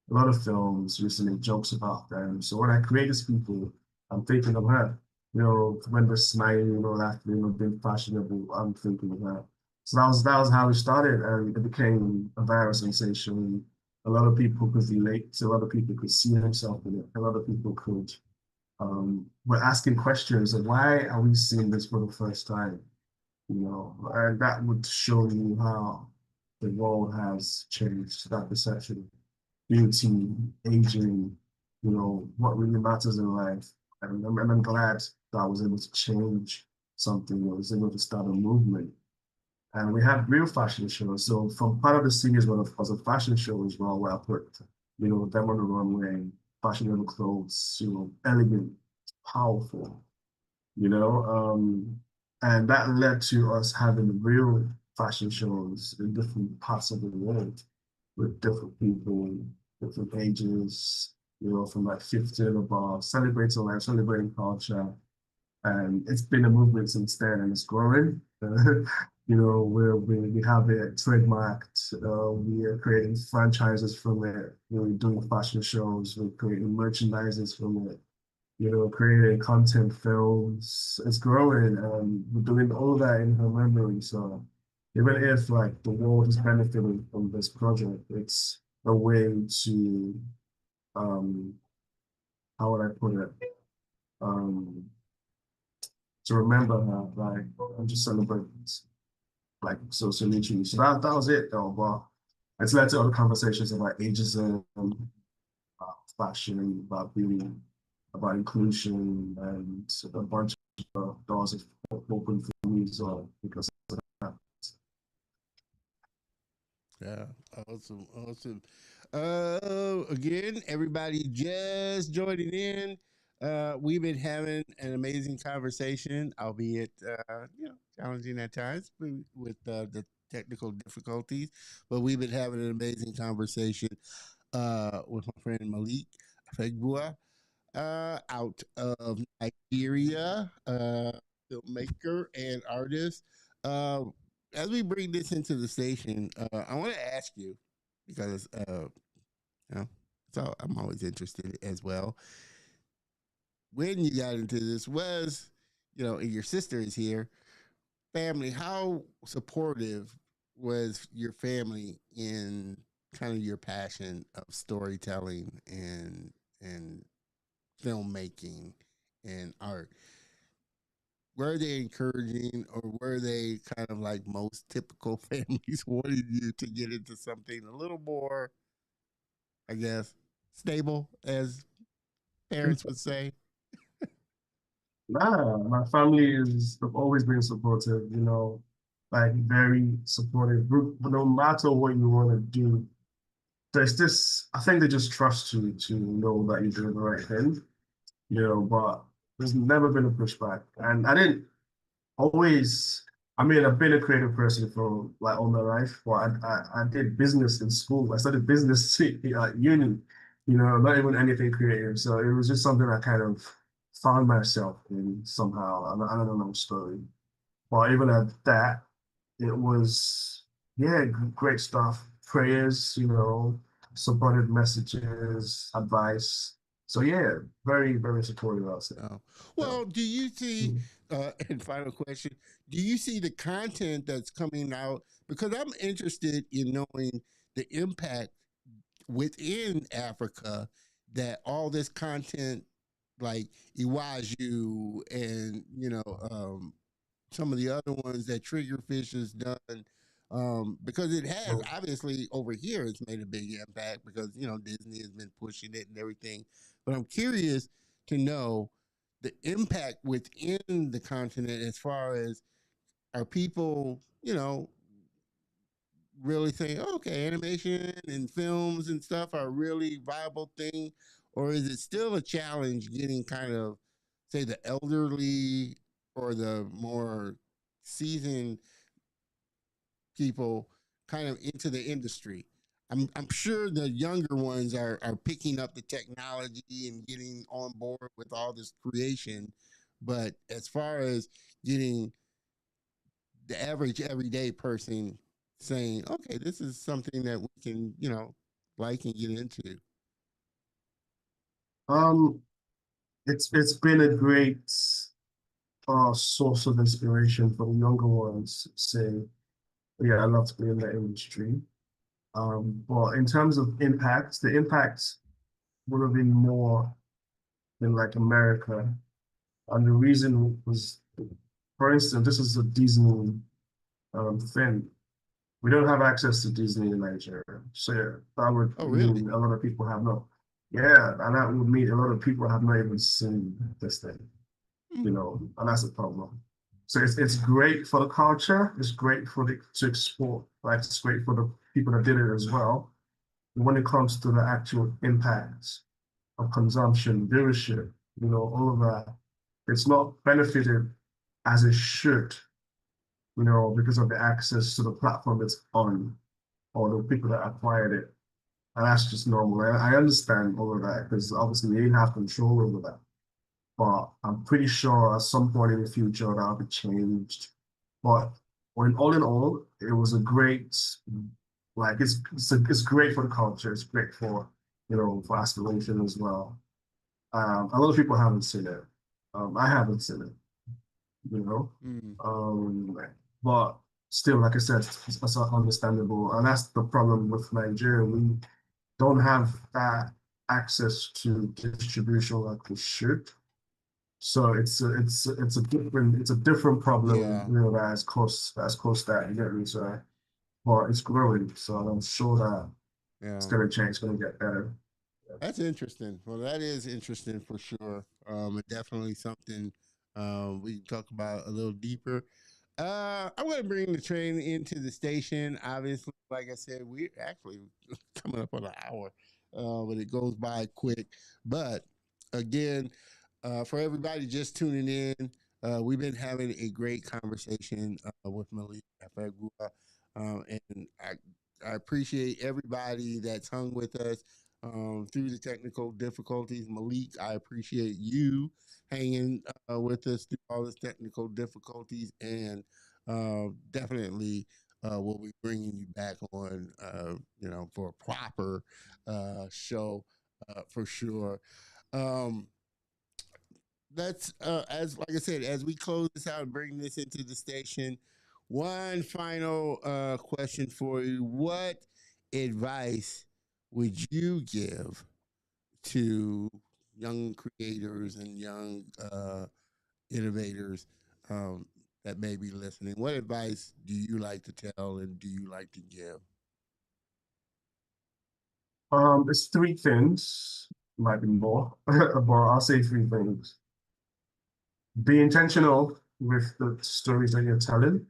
a lot of films, used to make jokes about them. So when I create these people, I'm thinking of her. You know, when they're smiling, you know, laughing, you know, being fashionable, I'm thinking of her. So that was how it started, and it became a viral sensation. A lot of people could relate. A lot of people could see themselves in it. A lot of people could were asking questions of why are we seeing this for the first time? You know, and that would show you how the world has changed, that perception, beauty, aging, you know, what really matters in life. And I'm glad that I was able to change something, I was able to start a movement. And we had real fashion shows. So from part of the series was a fashion show as well, where I put, you know, them on the runway, fashionable clothes, you know, elegant, powerful, you know. And that led to us having real fashion shows in different parts of the world with different people, different ages, you know, from like 50 and above, celebrating life, celebrating culture. And it's been a movement since then, and it's growing. You know, we have it trademarked. We are creating franchises from it. We're doing fashion shows. We're creating merchandises from it. You know, creating content films. It's growing, and we're doing all that in her memory. So even if like the world is benefiting from this project, it's a way to um, how would I put it? Um, to remember her, like, and just celebrate, like, so literally. So that was it, though. But it's led to other conversations about ageism, fashion, about beauty. about inclusion, and a bunch of doors have opened for me as well because of that. Yeah, awesome, awesome. Again, everybody just joining in. We've been having an amazing conversation, albeit challenging at times with the technical difficulties. But we've been having an amazing conversation with my friend Malik Afegbua, out of Nigeria, filmmaker and artist. Uh, as we bring this into the station, I want to ask you because you know, so I'm always interested as well. When you got into this, was and your sister is here. Family, how supportive was your family in kind of your passion of storytelling and filmmaking and art? Were they encouraging or were they kind of like most typical families wanting you to get into something a little more, I guess, stable, as parents would say? Nah, my family is have always been supportive, like very supportive. But no matter what you want to do, there's this, I think they just trust you to know that you're doing the right thing, but there's never been a pushback. And I didn't always, I mean, I've been a creative person for like all my life, but I did business in school. I studied business at uni, not even anything creative. So it was just something I kind of found myself in somehow. I don't know the story. But even at that, it was, yeah, great stuff. Prayers, supportive messages, advice. So yeah, very, very supportive, I'll say. Oh. So, Well, do you see, mm. and final question, do you see the content that's coming out? Because I'm interested in knowing the impact within Africa that all this content like Iwaju and some of the other ones that Triggerfish has done, because it has obviously over here it's made a big impact because Disney has been pushing it and everything. But I'm curious to know the impact within the continent as far as are people really saying, oh, okay, animation and films and stuff are a really viable thing, or is it still a challenge getting kind of, say, the elderly or the more seasoned people kind of into the industry? I'm sure the younger ones are picking up the technology and getting on board with all this creation, but as far as getting the average everyday person saying, okay, this is something that we can, like and get into. Um, it's been a great source of inspiration for the younger ones. Say, yeah, I love to be in the industry. But in terms of impact, the impact would have been more in like America. And the reason was, for instance, this is a Disney thing. We don't have access to Disney in Nigeria. So yeah, that would Oh, really? mean a lot of people have no. Yeah, and that would mean a lot of people have not even seen this thing, Mm. and that's a problem. So it's great for the culture. It's great for the to export. Like it's great for the people that did it as well. When it comes to the actual impact of consumption, viewership, all of that, it's not benefited as it should, because of the access to the platform it's on or the people that acquired it. And that's just normal. I understand all of that because obviously they didn't have control over that. But I'm pretty sure at some point in the future that'll be changed. But when all in all, it was a great, like it's great for the culture. It's great for for aspiration as well. A lot of people haven't seen it. I haven't seen it, you know. Mm. Um, but still, like I said, it's understandable, and that's the problem with Nigeria. We don't have that access to distribution like we should. So it's a different problem, Yeah. that's caused that, you get me? So, but it's growing. So I'm sure that it's Yeah. gonna change, it's gonna get better. That's interesting. Well, that is interesting for sure. And definitely something we can talk about a little deeper. I'm going to bring the train into the station. Obviously, like I said, we're actually coming up on an hour, but it goes by quick. But again, for everybody just tuning in, we've been having a great conversation with Malik Afegbua, and I appreciate everybody that's hung with us through the technical difficulties. Malik, I appreciate you hanging with us through all the technical difficulties, and definitely we'll be bringing you back on, for a proper show for sure. Um, let's as like I said, as we close this out and bring this into the station, one final question for you. What advice would you give to young creators and young innovators um, that may be listening? What advice do you like to tell and do you like to give? It's three things, might be more, but I'll say three things. Be intentional with the stories that you're telling.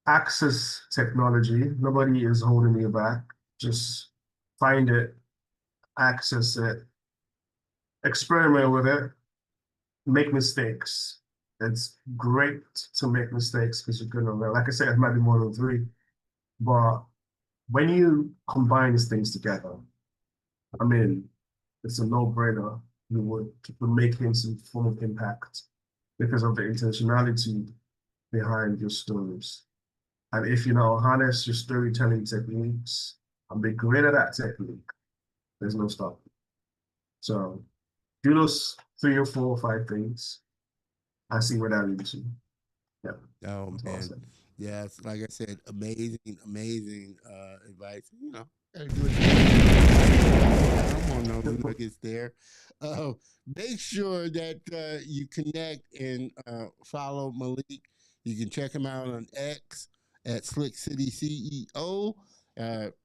Access technology. Nobody is holding you back. Just find it, access it, experiment with it, make mistakes. It's great to make mistakes because you're gonna learn. Like I said, it might be more than three, but when you combine these things together, I mean, it's a no-brainer. You would making some form of impact because of the intentionality behind your stories. And if you know harness your storytelling techniques and be great at that technique, there's no stopping. So do those three or four or five things. I see where that leads you. Yeah, Oh that's all I'll man, say. yes, like I said, amazing, amazing advice. Gotta do it. I'm on those nuggets there. Uh, Make sure that you connect and follow Malik. You can check him out on X at Slickcity CEO.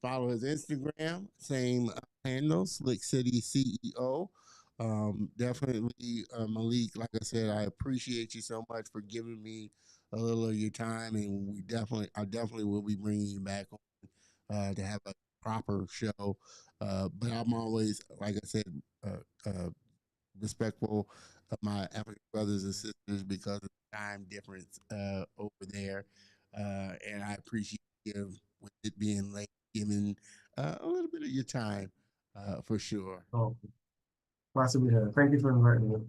Follow his Instagram, same handle, Slickcity CEO. Definitely, Malik. Like I said, I appreciate you so much for giving me a little of your time, and I definitely will be bringing you back on to have a proper show. But I'm always, like I said, respectful of my African brothers and sisters because of the time difference over there, and I appreciate you with it being late, giving a little bit of your time for sure. Oh, glad to be here. Thank you for inviting me.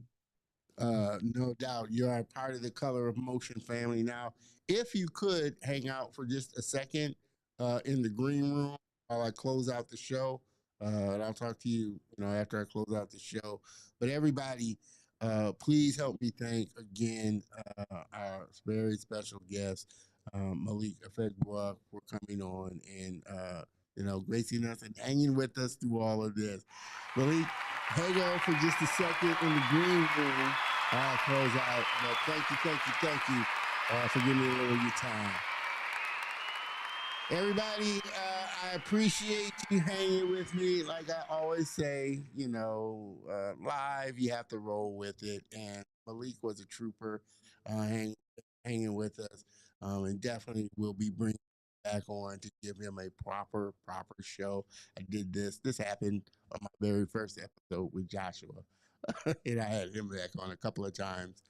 No doubt. You are part of the Color of Motion family. Now, if you could hang out for just a second in the green room while I close out the show, and I'll talk to you, after I close out the show. But everybody, please help me thank again our very special guest, Malik Afegbua, for coming on and gracing us and hanging with us through all of this. Malik, hang on for just a second in the green room. I'll close out. But thank you for giving me a little of your time. Everybody, I appreciate you hanging with me. Like I always say, live, you have to roll with it. And Malik was a trooper hanging with us. And definitely will be bringing back on to give him a proper show. I did this. This happened on my very first episode with Joshua. And I had him back on a couple of times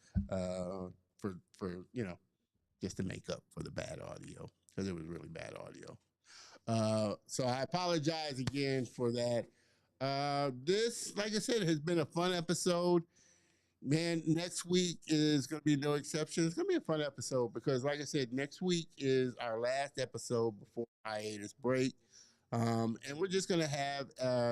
for just to make up for the bad audio because it was really bad audio. So I apologize again for that. This, like I said, has been a fun episode. Man, next week is going to be no exception. It's going to be a fun episode because, like I said, next week is our last episode before hiatus break. And we're just going to have,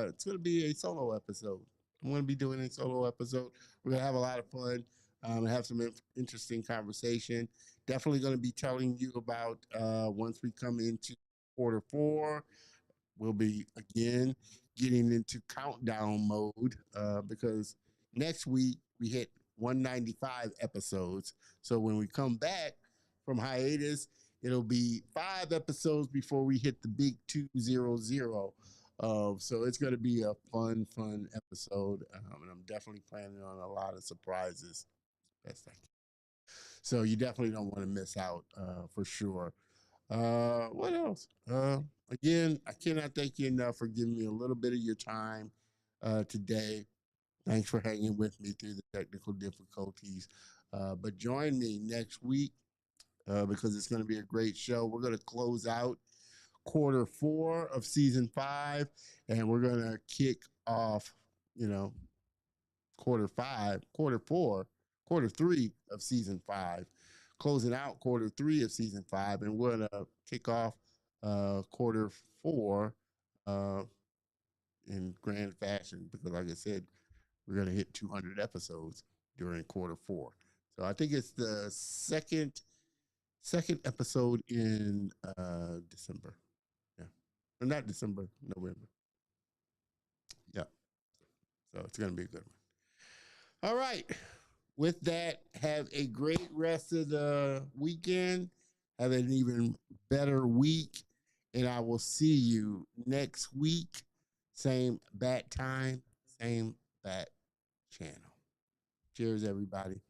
it's going to be a solo episode. I'm going to be doing a solo episode. We're going to have a lot of fun and have some interesting conversation. Definitely going to be telling you about once we come into quarter 4, we'll be again getting into countdown mode because next week we hit 195 episodes. So when we come back from hiatus, it'll be 5 episodes before we hit the big 200. So it's going to be a fun episode, and I'm definitely planning on a lot of surprises. Best I can. So you definitely don't want to miss out for sure. What else? Again, I cannot thank you enough for giving me a little bit of your time today. Thanks for hanging with me through the technical difficulties. But join me next week because it's going to be a great show. We're going to close out quarter 4 of season 5, and we're going to kick off, you know, quarter 3 of season 5, closing out quarter 3 of season 5, and we're going to kick off quarter 4 uh, in grand fashion because, like I said, we're going to hit 200 episodes during quarter 4. So I think it's the second episode in December. Yeah, or not December, November. Yeah, so it's going to be a good one. All right. With that, have a great rest of the weekend. Have an even better week. And I will see you next week. Same bat time, same bat channel. Cheers, everybody.